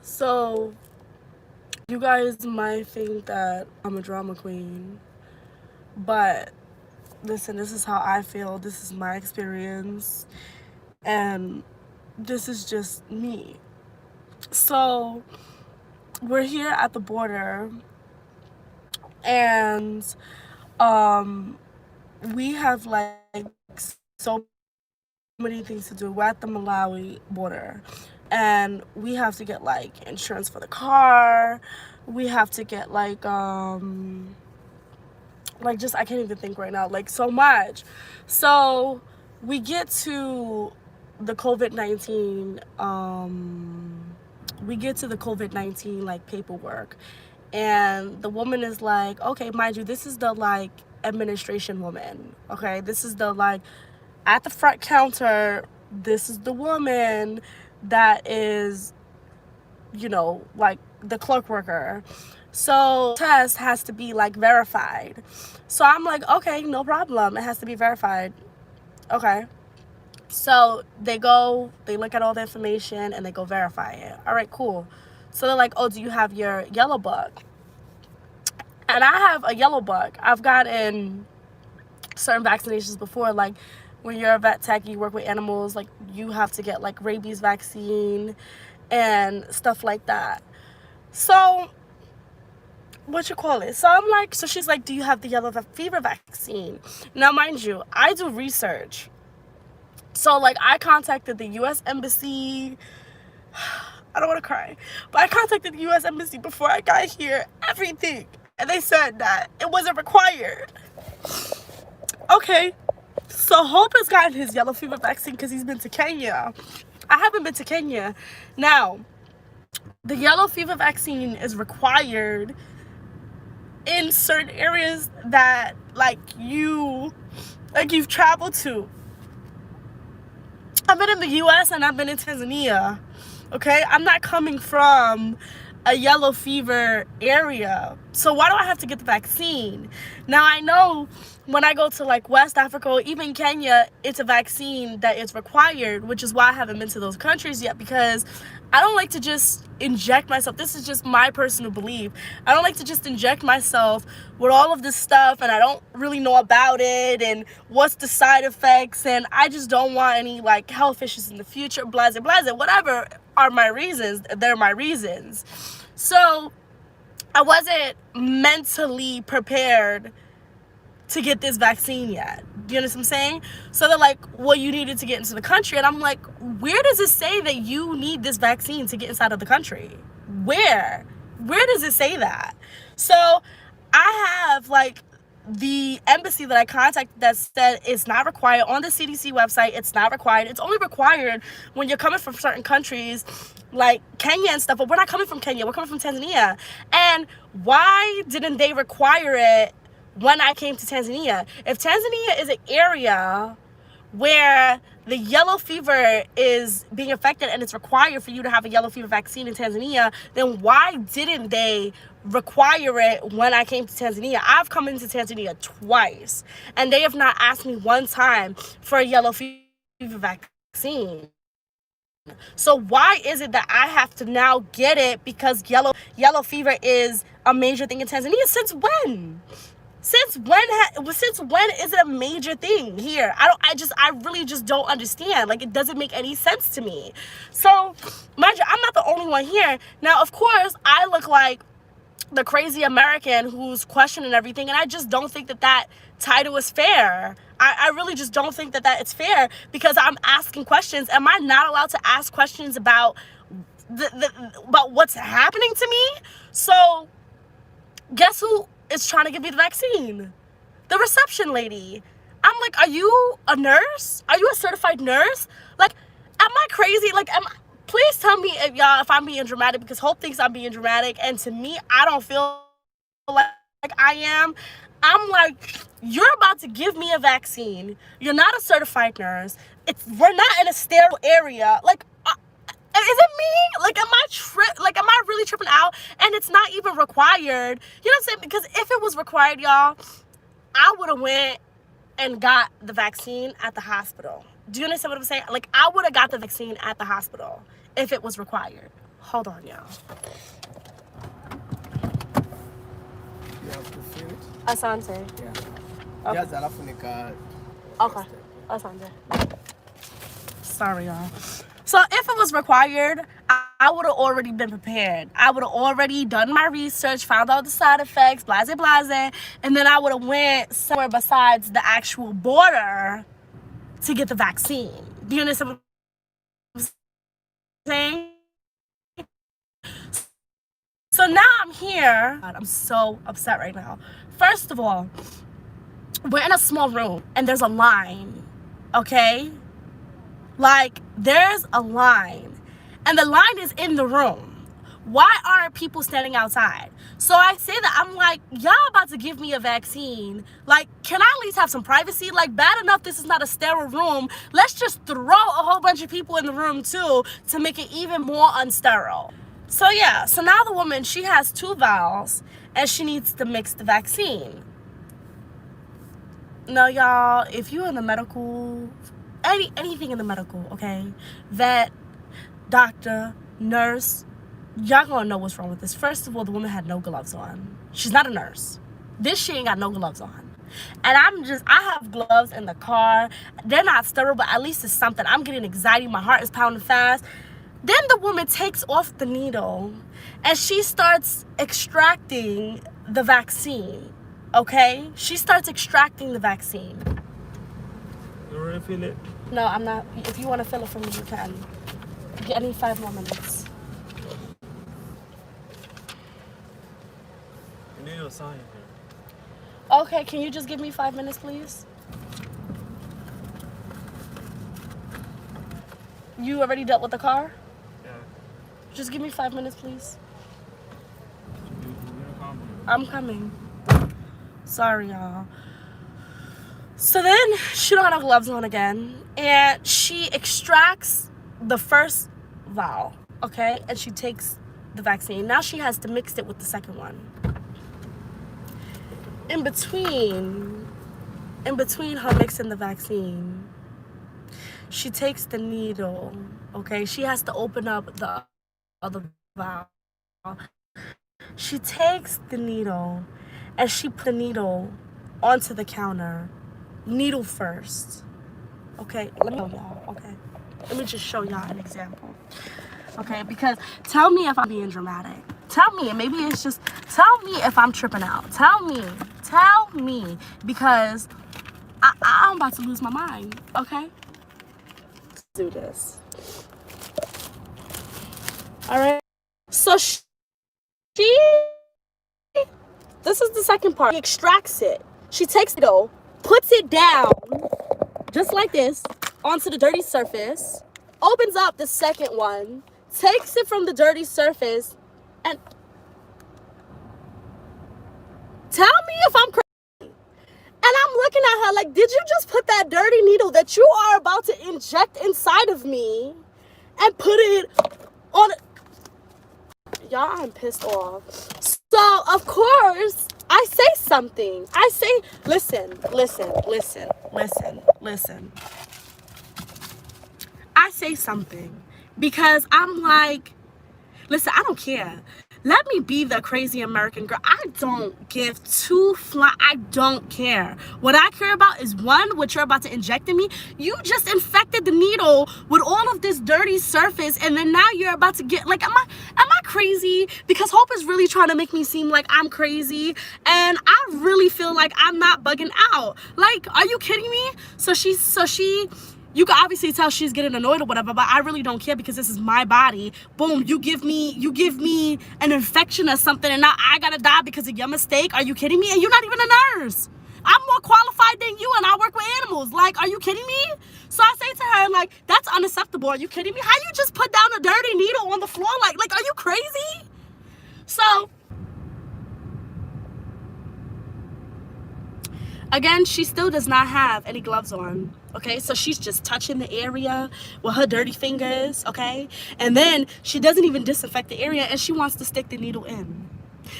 So, you guys might think that I'm a drama queen, but listen, this is how I feel. This is my experience, and this is just me. So, we're here at the border, and um, we have like so many things to do. We're at the Malawi border, and we have to get like insurance for the car. We have to get like just I can't even think right now, like so much. So we get to the COVID-19 we get to the COVID-19 like paperwork, and the woman is like, okay, mind you, this is the like administration woman, okay, this is the like at the front counter, this is the woman that is, like the clerk worker. So test has to be like verified. So I'm like, okay, no problem, it has to be verified. Okay. So they go, they look at all the information and they go verify it. All right, cool. So they're like, oh, do you have your yellow book? And I have a yellow book. I've gotten certain vaccinations before, like when you're a vet tech, you work with animals, like you have to get like rabies vaccine and stuff like that. So what you call it? So I'm like, so she's like, do you have the yellow fever vaccine? Now, mind you, I do research. So like I contacted the US Embassy. I don't want to cry, but I contacted the US Embassy before I got here, everything. And they said that it wasn't required. Okay. So Hope has gotten his yellow fever vaccine because he's been to Kenya. I haven't been to Kenya. Now, the yellow fever vaccine is required in certain areas that you've traveled to. I've been in the US and I've been in Tanzania. Okay? I'm not coming from a yellow fever area. So why do I have to get the vaccine? Now I know when I go to like West Africa or even Kenya, it's a vaccine that is required, which is why I haven't been to those countries yet, because I don't like to just inject myself. This is just my personal belief. I don't like to just inject myself with all of this stuff and I don't really know about it and what's the side effects, and I just don't want any like health issues in the future, blah, blah, blah, whatever are my reasons. They're my reasons. So I wasn't mentally prepared to get this vaccine yet. Do you understand what I'm saying? So they're like, well, you needed to get into the country. And I'm like, where does it say that you need this vaccine to get inside of the country? Where does it say that? So I have like the embassy that I contacted that said it's not required. On the CDC website, it's not required. It's only required when you're coming from certain countries like Kenya and stuff, but we're not coming from Kenya, we're coming from Tanzania. And why didn't they require it when I came to Tanzania? If Tanzania is an area where the yellow fever is being affected and it's required for you to have a yellow fever vaccine in Tanzania, then why didn't they require it when I came to Tanzania? I've come into Tanzania twice and they have not asked me one time for a yellow fever vaccine. So why is it that I have to now get it because yellow fever is a major thing in Tanzania? Since when? Since when is it a major thing here? I really just don't understand. Like, it doesn't make any sense to me. So, mind you, I'm not the only one here. Now, of course, I look like the crazy American who's questioning everything, and I just don't think that title is fair. I really just don't think that it's fair, because I'm asking questions. Am I not allowed to ask questions about about what's happening to me? So guess who is trying to give me the vaccine? The reception lady. I'm like, are you a nurse? Are you a certified nurse? Like, am I crazy? Like, please tell me if I'm being dramatic, because Hope thinks I'm being dramatic, and to me, I don't feel like I am. I'm like, you're about to give me a vaccine. You're not a certified nurse. We're not in a sterile area. Like, is it me? Like, am I really tripping out? And it's not even required. You know what I'm saying? Because if it was required, y'all, I would have went and got the vaccine at the hospital. Do you understand what I'm saying? Like, I would have got the vaccine at the hospital if it was required. Hold on, y'all. You have to feel it. Asante. Yeah. Okay. Just alafu nika. Okay. Asante. Sorry, y'all. So if it was required, I would have already been prepared. I would have already done my research, found out the side effects, blase, and then I would have went somewhere besides the actual border to get the vaccine. Do you understand what I'm saying? So now I'm here. God, I'm so upset right now. First of all, we're in a small room and there's a line, okay? Like, there's a line and the line is in the room. Why aren't people standing outside? So I say that, I'm like, y'all about to give me a vaccine. Like, can I at least have some privacy? Like, bad enough this is not a sterile room. Let's just throw a whole bunch of people in the room too to make it even more unsterile. So yeah, so now the woman, she has 2 vials and she needs to mix the vaccine. Now y'all, if you're in the medical, anything in the medical, okay, vet, doctor, nurse, y'all gonna know what's wrong with this. First of all, the woman had no gloves on. She's not a nurse. She ain't got no gloves on. And I have gloves in the car. They're not sterile, but at least it's something. I'm getting anxiety. My heart is pounding fast. Then the woman takes off the needle and she starts extracting the vaccine, okay? She starts extracting the vaccine. You already feel it? No, I'm not. If you want to fill it for me, you can. I need 5 more minutes. You need a sign here. Okay, can you just give me 5 minutes, please? You already dealt with the car? Yeah. Just give me 5 minutes, please. I'm coming. Sorry, y'all. So then she don't have no gloves on again, and she extracts the first vial, okay, and she takes the vaccine. Now she has to mix it with the second one. In between her mixing the vaccine, she takes the needle, okay? She has to open up the other vial. She takes the needle and she put the needle onto the counter. Needle first. Okay, let me show y'all, okay? Let me just show y'all an example. Okay, because tell me if I'm being dramatic. Tell me, and maybe it's just, tell me if I'm tripping out. Tell me, because I'm about to lose my mind, okay? Let's do this. All right. So this is the second part. She extracts it. She takes it, puts it down, just like this, onto the dirty surface, opens up the second one, takes it from the dirty surface, and tell me if I'm crazy. And I'm looking at her like, did you just put that dirty needle that you are about to inject inside of me and put it on? Y'all, I'm pissed off. So, of course, I say something. I say, listen. I say something because I'm like, listen, I don't care. Let me be the crazy American girl. I don't give I don't care. What I care about is, one, what you're about to inject in me. You just infected the needle with all of this dirty surface, and then now you're about to get, like, am I crazy? Because Hope is really trying to make me seem like I'm crazy, and I really feel like I'm not bugging out. Like, are you kidding me? So she you can obviously tell she's getting annoyed or whatever, but I really don't care because this is my body. Boom, you give me an infection or something, and now I gotta die because of your mistake. Are you kidding me? And you're not even a nurse. I'm more qualified than you, and I work with animals. Like, are you kidding me? So I say to her, like, that's unacceptable. Are you kidding me? How you just put down a dirty needle on the floor? Like, are you crazy? So again, she still does not have any gloves on, okay? So she's just touching the area with her dirty fingers, okay? And then she doesn't even disinfect the area, and she wants to stick the needle in.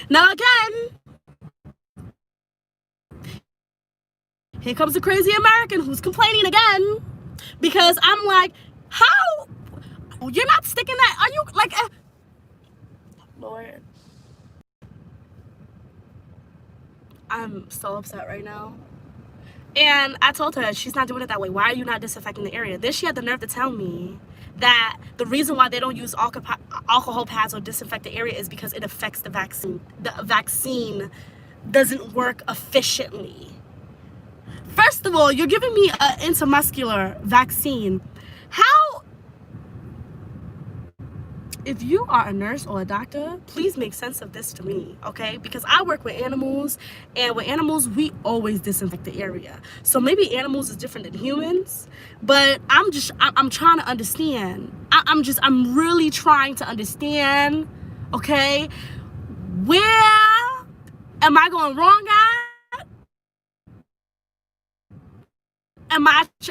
Now again, here comes the crazy American who's complaining again, because I'm like, how? You're not sticking that, are you, like, Lord. I'm so upset right now. And I told her, she's not doing it that way. Why are you not disinfecting the area? Then she had the nerve to tell me that the reason why they don't use alcohol pads or disinfect the area is because it affects the vaccine. The vaccine doesn't work efficiently. First of all, you're giving me an intramuscular vaccine. How? If you are a nurse or a doctor, please make sense of this to me, okay? Because I work with animals, and with animals, we always disinfect the area. So maybe animals is different than humans, but I'm trying to understand. I'm really trying to understand, okay? Where am I going wrong at?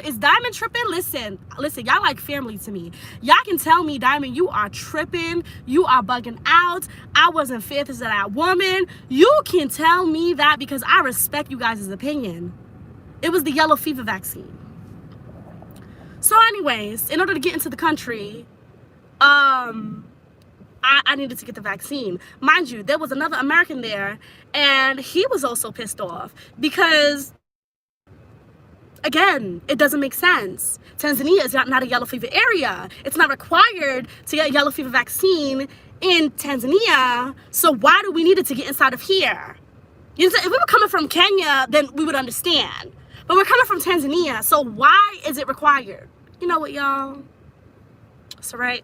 Is Diamond tripping? Listen, y'all like family to me. Y'all can tell me, Diamond, you are tripping, you are bugging out, I wasn't fair to that woman. You can tell me that because I respect you guys' opinion. It was the yellow fever vaccine. So anyways, in order to get into the country, I needed to get the vaccine. Mind you, there was another American there, and he was also pissed off because, again, it doesn't make sense. Tanzania is not a yellow fever area. It's not required to get a yellow fever vaccine in Tanzania, so why do we need it to get inside of here? You know, if we were coming from Kenya, then we would understand. But we're coming from Tanzania, so why is it required? You know what, y'all? It's all right.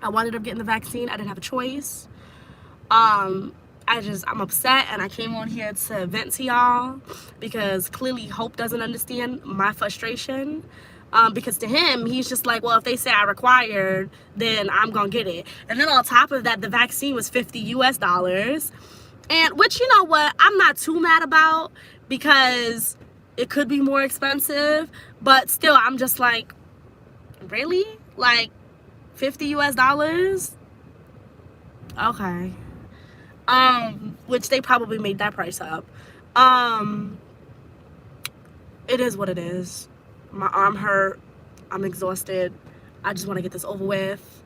I wanted to get the vaccine. I didn't have a choice. I'm upset, and I came on here to vent to y'all because clearly Hope doesn't understand my frustration. Because to him, he's just like, well, if they say I required, then I'm gonna get it. And then on top of that, the vaccine was $50 US. And which, you know what, I'm not too mad about because it could be more expensive, but still, I'm just like, really? Like $50 US? Okay. Which they probably made that price up. It is what it is. My arm hurt. I'm exhausted. I just want to get this over with.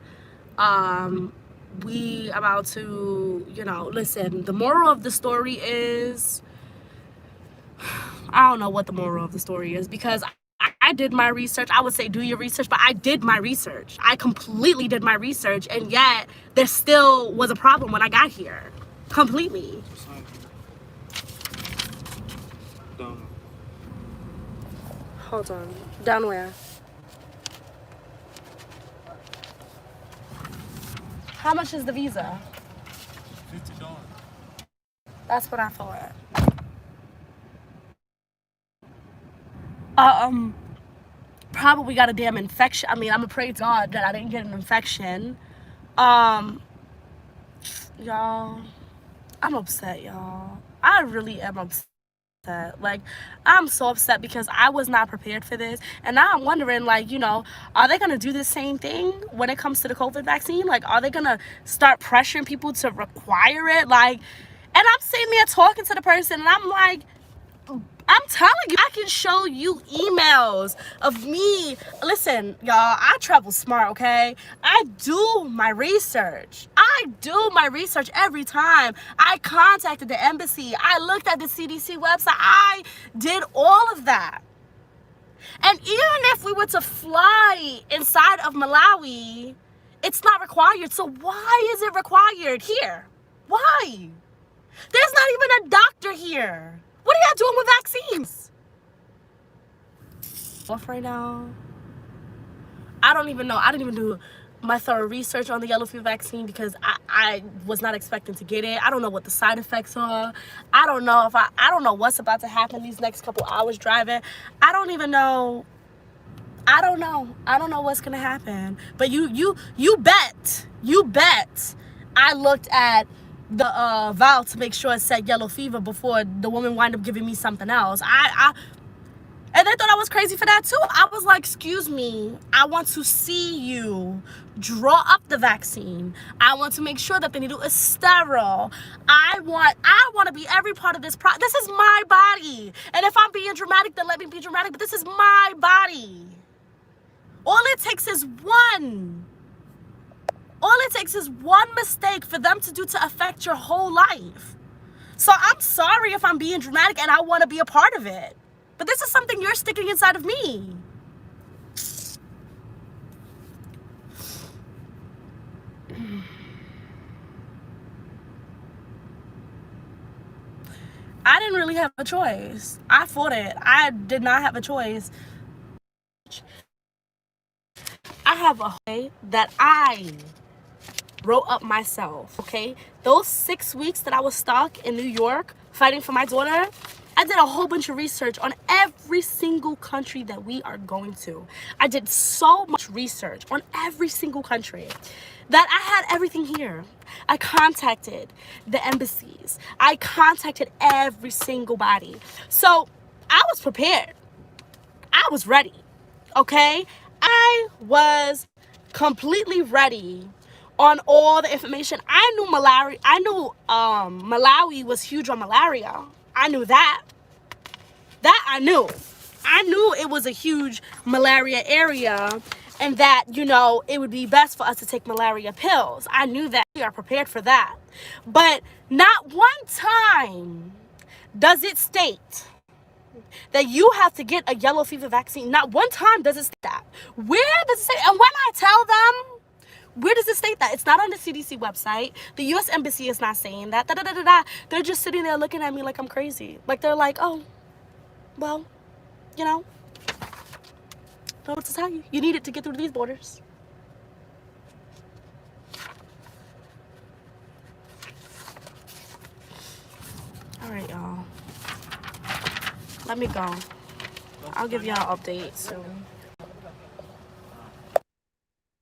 We about to, you know, listen, the moral of the story is, I don't know what the moral of the story is because I did my research. I would say do your research, but I did my research. I completely did my research, and yet there still was a problem when I got here. Completely. Down. Hold on. Down where? How much is the visa? $50. That's what I thought. Probably got a damn infection. I mean, I'm gonna pray to God that I didn't get an infection. Y'all, I'm upset, y'all. I really am upset. Like, I'm so upset because I was not prepared for this. And now I'm wondering, like, you know, are they gonna do the same thing when it comes to the COVID vaccine? Like, are they gonna start pressuring people to require it? Like, and I'm sitting there talking to the person, and I'm like, I'm telling you, I can show you emails of me. Listen, y'all, I travel smart, okay? I do my research. Every time. I contacted the embassy. I looked at the CDC website. I did all of that. And even if we were to fly inside of Malawi, it's not required. So why is it required here? Why? There's not even a doctor here. What are y'all doing with vaccines? Off right now. I don't even know. I didn't even do my thorough research on the yellow fever vaccine because I was not expecting to get it. I don't know what the side effects are. I don't know if I don't know what's about to happen these next couple hours driving. I don't even know. I don't know what's gonna happen. But you bet I looked at the vial to make sure it said yellow fever before the woman wound up giving me something else. And they thought I was crazy for that too. I was like, excuse me, I want to see you draw up the vaccine. I want to make sure that the needle is sterile. I want to be every part of this this is my body. And if I'm being dramatic, then let me be dramatic, but this is my body. All it takes is one. All it takes is one mistake for them to affect your whole life. So I'm sorry if I'm being dramatic and I want to be a part of it. But this is something you're sticking inside of me. I didn't really have a choice. I fought it. I did not have a choice. I have a way that I wrote up myself, okay? Those 6 weeks that I was stuck in New York fighting for my daughter, I did a whole bunch of research on every single country that we are going to. I did so much research on every single country that I had everything here. I contacted the embassies. I contacted every single body. So I was prepared. I was ready, okay? I was completely ready on all the information. I knew Malawi was huge on malaria. I knew that. That I knew. I knew it was a huge malaria area and that, you know, it would be best for us to take malaria pills. I knew that. We are prepared for that. But not one time does it state that you have to get a yellow fever vaccine. Not one time does it state that. Where does it say? And when I tell them, where does it state that? It's not on the CDC website. The U.S. Embassy is not saying that. They're just sitting there looking at me like I'm crazy. Like they're like, oh, well, you know, don't know what to tell you. You need it to get through these borders. All right, y'all. Let me go. I'll give y'all an update soon.